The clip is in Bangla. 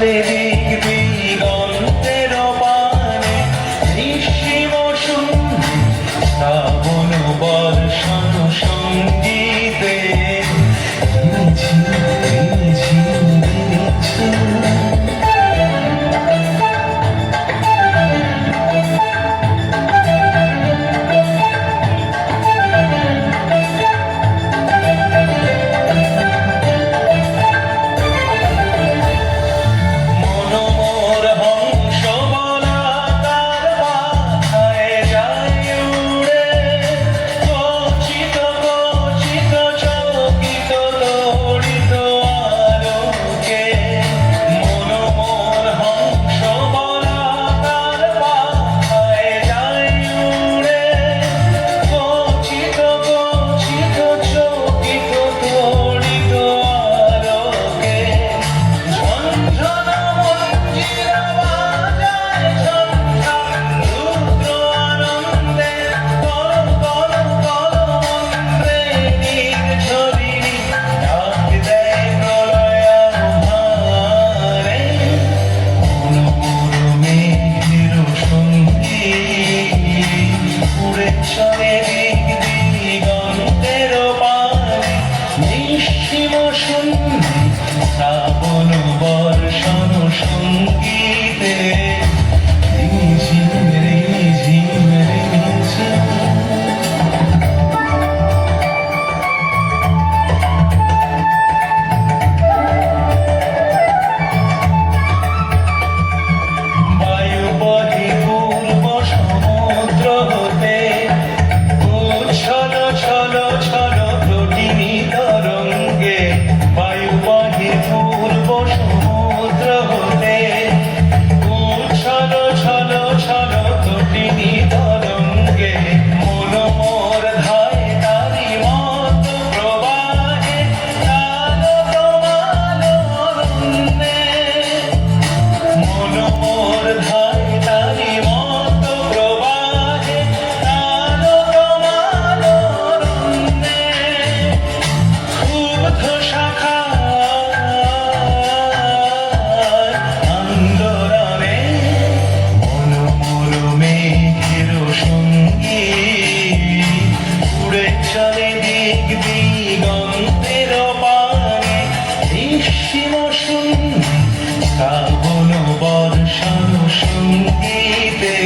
চলে দিক দিগন্তের পানে নিঃসীম শূন্যে শ্রাবণ বর্ষণ সঙ্গীতে শ্রাবণ বর্ষণ সঙ্গীতে বায়ুপথে পূর্ব সমুদ্র হতে উচ্ছল ছল ছল প্রতিনি তরঙ্গে বায়ুপথে পূর্ব সমুদ্র হতে উচ্ছল ছল ছল প্রতিনি তরঙ্গে মন মোর ধায় তারি মত প্রবাহে কালো তোমালো অরণ্যে মন মোর ধায় তারি মত প্রবাহে কালো তোমালো অরণ্যে ক্ষুব্ধ শাখা আন্দোলনে মন মোর মেঘের সঙ্গী উড়ে চলে দিক দিগন্তের পানে নিঃসীম শূন্যে শ্রাবণ বর্ষণ সঙ্গীতে